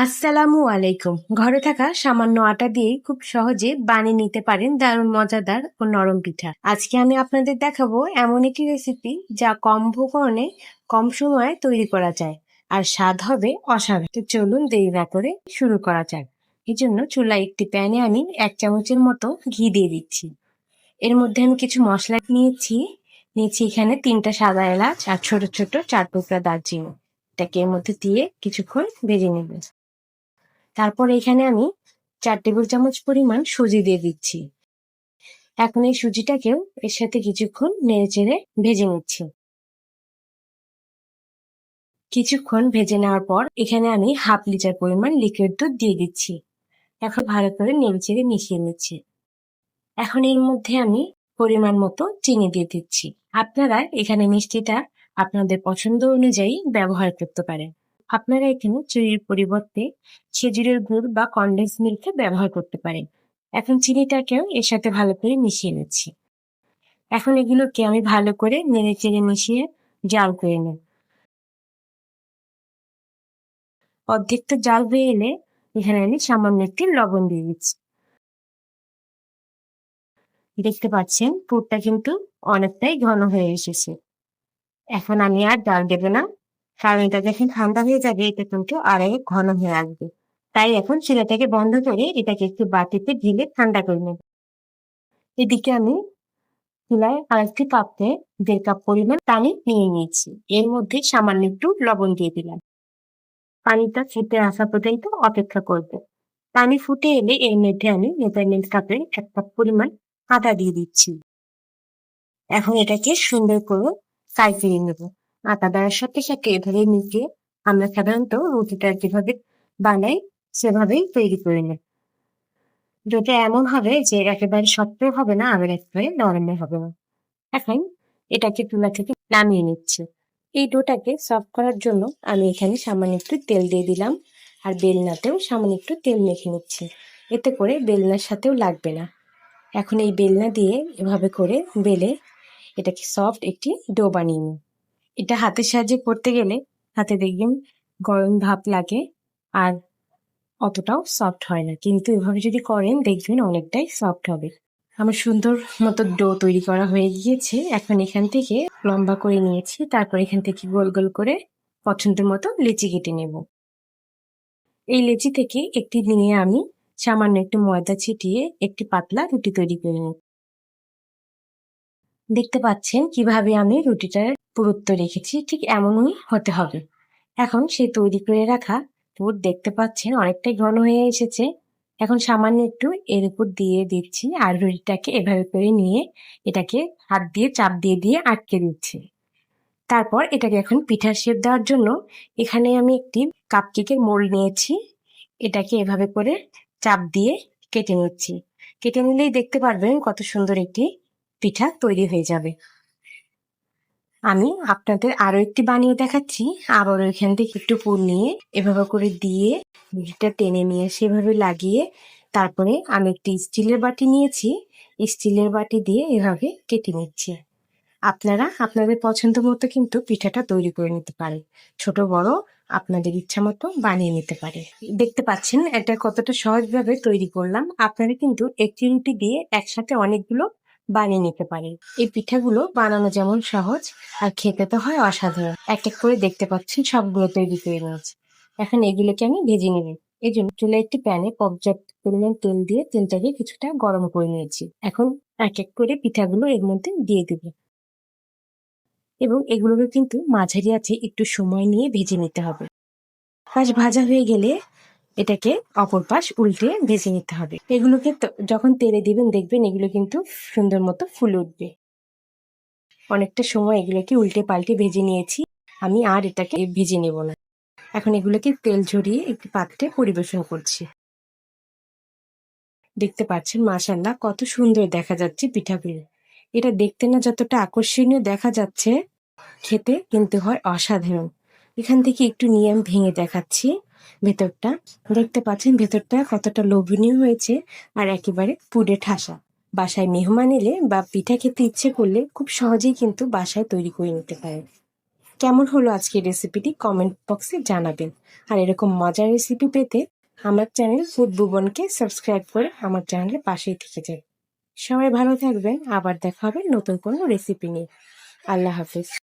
আসসালামু আলাইকুম। ঘরে থাকা সামান্য আটা দিয়েই খুব সহজে বানিয়ে নিতে পারেন দারুণ মজাদার ও নরম পিঠা। আজকে আমি আপনাদের দেখাবো এমন একটি রেসিপি যা কম উপকরণে কম সময়ে তৈরি করা যায় আর স্বাদ হবে অসাধারণ। তো চলুন দেরি না করে শুরু করা যাক। এই জন্য চুলায় একটি প্যানে আমি 1 চামচের মতো ঘি দিয়ে দিচ্ছি। এর মধ্যে আমি কিছু মশলা নিয়েছি এখানে 3টা সাদা এলাচ আর ছোট ছোট 4 টুকরা দারচিনি। এটাকে এর মধ্যে দিয়ে কিছুক্ষণ ভেজে নেব। তারপর এখানে আমি 4 টেবিল চামচ পরিমাণ সুজি দিয়ে দিচ্ছি। এখন এই সুজিটাকেও এর সাথে কিছুক্ষণ নেড়েচেড়ে ভেজে নিচ্ছি। কিছুক্ষণ ভেজে নেওয়ার পর এখানে আমি 1/2 লিটার পরিমাণ লিকুইড দুধ দিয়ে দিচ্ছি। এখন ভালো করে নেড়েচেড়ে মিশিয়ে নিচ্ছি। এখন এর মধ্যে আমি পরিমাণ মতো চিনি দিয়ে দিচ্ছি। আপনারা এখানে মিষ্টিটা আপনাদের পছন্দ অনুযায়ী ব্যবহার করতে পারেন। আপনারা এখানে চিনির পরিবর্তে খেজুরের গুড় বা কনডেন্স মিল্ক ব্যবহার করতে পারেন। এখন চিনিটাকেও এর সাথে ভালো করে মিশিয়ে নিচ্ছি। এখন এগুলোকে আমি ভালো করে নেড়েচেড়ে মিশিয়ে জাল করে নেব। অর্ধেকটা জাল হয়ে এলে এখানে আমি সামান্য একটি লবণ দিয়ে দিচ্ছি। দেখতে পাচ্ছেন পুরটা কিন্তু অনেকটাই ঘন হয়ে এসেছে। এখন আমি আর জাল দেব না, কারণ এটা যখন ঠান্ডা হয়ে যাবে এটা কিন্তু আরো ঘন হয়ে আসবে। তাই এখন চুলাটাকে বন্ধ করে এটাকে একটু বাটিতে ঢেলে ঠান্ডা করে নেব। এদিকে আমি চুলায় আরেকটি পাত্রে 1.5 কাপ পরিমাণ পানি নিয়ে নিয়েছি। এর মধ্যে সামান্য একটু লবণ দিয়ে দিলাম। পানিটা ফুটে আসা পর্যন্ত অপেক্ষা করব। পানি ফুটে এলে এর মধ্যে আমি মেজারমেন্ট কাপে 1 কাপ পরিমাণ আটা দিয়ে দিচ্ছি। এখন এটাকে সুন্দর করে ফ্রাই করে নেব। আটা দেওয়ার সাথে সাথে এভাবে নিচে আমরা সাধারণত রুটিটা যেভাবে বানাই সেভাবেই তৈরি করে নেব। যেটা এমন হবে যে একেবারে শক্ত হবে না, আবার একেবারে নরমও হবে না। এখন এটাকে চুলা থেকে নামিয়ে নিচ্ছি। এই ডোটাকে সফট করার জন্য আমি এখানে সামান্য একটু তেল দিয়ে দিলাম, আর বেলনাতেও সামান্য একটু তেল মেখে নিচ্ছি। এতে করে বেলনার সাথেও লাগবে না। এখন এই বেলনা দিয়ে এভাবে করে বেলে এটাকে সফট একটি ডো বানিয়ে নিই। এটা হাতের সাহায্যে করতে গেলে হাতে দেখবেন গরম ভাব লাগে আর অতটাও সফট হয় না, কিন্তু এভাবে যদি করেন দেখবেন অনেকটাই সফট হবে। আমার সুন্দর মতো ডো তৈরি করা হয়ে গিয়েছে। এখন এখান থেকে লম্বা করে নিয়েছি, তারপর এখান থেকে গোল গোল করে পছন্দ মতো লেচি কেটে নেব। এই লেচি থেকে একটি নিয়ে আমি সামান্য একটু ময়দা ছিটিয়ে একটি পাতলা রুটি তৈরি করে নেব। দেখতে পাচ্ছেন কিভাবে আমি রুটিটার পুরুত্ব রেখেছি, ঠিক এমনই হতে হবে। এখন সেই তৈরি করে রাখা পুর দেখতে পাচ্ছেন অনেকটাই ঘন হয়ে এসেছে। এখন সামান্য একটু এর উপর দিয়ে দিচ্ছি আর রুটিটাকে এভাবে করে নিয়ে এটাকে হাত দিয়ে চাপ দিয়ে দিয়ে আটকে দিচ্ছি। তারপর এটাকে এখন পিঠার শেপ দেওয়ার জন্য এখানে আমি একটি কাপকেকের মোল্ড নিয়েছি। এটাকে এভাবে করে চাপ দিয়ে কেটে নিচ্ছি। কেটে নিলেই দেখতে পারবেন কত সুন্দর একটি পিঠা তৈরি হয়ে যাবে। আমি আপনাদের আরো একটি বানিয়ে দেখাচ্ছি। আবারও এখান থেকে একটু পুর নিয়ে এভাবে করে দিয়ে রুটিটা টেনে নিয়ে সেভাবে লাগিয়ে তারপরে আমি একটি স্টিলের বাটি নিয়েছি। স্টিলের বাটি দিয়ে এভাবে কেটে নিচ্ছি। আপনারা আপনাদের পছন্দ মতো কিন্তু পিঠাটা তৈরি করে নিতে পারেন। ছোট বড় আপনাদের ইচ্ছা মতো বানিয়ে নিতে পারে। দেখতে পাচ্ছেন এটা কতটা সহজভাবে তৈরি করলাম। আপনারা কিন্তু একটি রুটি দিয়ে একসাথে অনেকগুলো বানিয়ে নিতে পারেন। এই পিঠাগুলো বানানো যেমন সহজ আর খেতে তো হয় অসাধারণ। এক এক করে দেখতে পাচ্ছেন সবগুলো তৈরি করে নিয়েছি। এখন এগুলোকে আমি ভেজে নেব। এই জন্য চুলায় একটি প্যানে পর্যাপ্ত পরিমাণ তেল দিয়ে তেলটাকে কিছুটা গরম করে নিয়েছি। এখন এক এক করে পিঠাগুলো এর মধ্যে দিয়ে দেব এবং এগুলোকে কিন্তু মাঝারি আঁচে একটু সময় নিয়ে ভেজে নিতে হবে। পাশ ভাজা হয়ে গেলে এটাকে অপর পাশ উল্টে ভেজে নিতে হবে। এগুলোকে যখন তেলে দিবেন দেখবেন এগুলো কিন্তু সুন্দর মতো ফুলে উঠবে। অনেকটা সময় এগুলোকে উল্টে পাল্টে ভেজে নিয়েছি, আমি আর এটাকে ভেজে নেব না। এখন এগুলোকে তেল ঝরিয়ে একটি পাত্রে পরিবেশন করছি। দেখতে পাচ্ছেন মাশাআল্লাহ কত সুন্দর দেখা যাচ্ছে পিঠাগুলো। এটা দেখতে না যতটা আকর্ষণীয় দেখা যাচ্ছে, খেতে কিন্তু হয় অসাধারণ। এখান থেকে একটু নিয়ে আমি ভেঙে দেখাচ্ছি ভেতরটা। দেখতে পাচ্ছেন ভেতরটা কতটা লোভনীয় হয়েছে আর একেবারে পুড়ে ঠাসা। বাসায় মেহমান এলে বা পিঠা খেতে ইচ্ছে করলে খুব সহজেই কিন্তু বাসায় তৈরি করে নিতে পারেন। কেমন হলো আজকের রেসিপিটি কমেন্ট বক্সে জানাবেন। আর এরকম মজার রেসিপি পেতে আমার চ্যানেল ফুড ভুবনকে সাবস্ক্রাইব করে আমার চ্যানেলের পাশেই থেকে যান। সবাই ভালো থাকবেন, আবার দেখা হবে নতুন কোনো রেসিপি নিয়ে। আল্লাহ হাফেজ।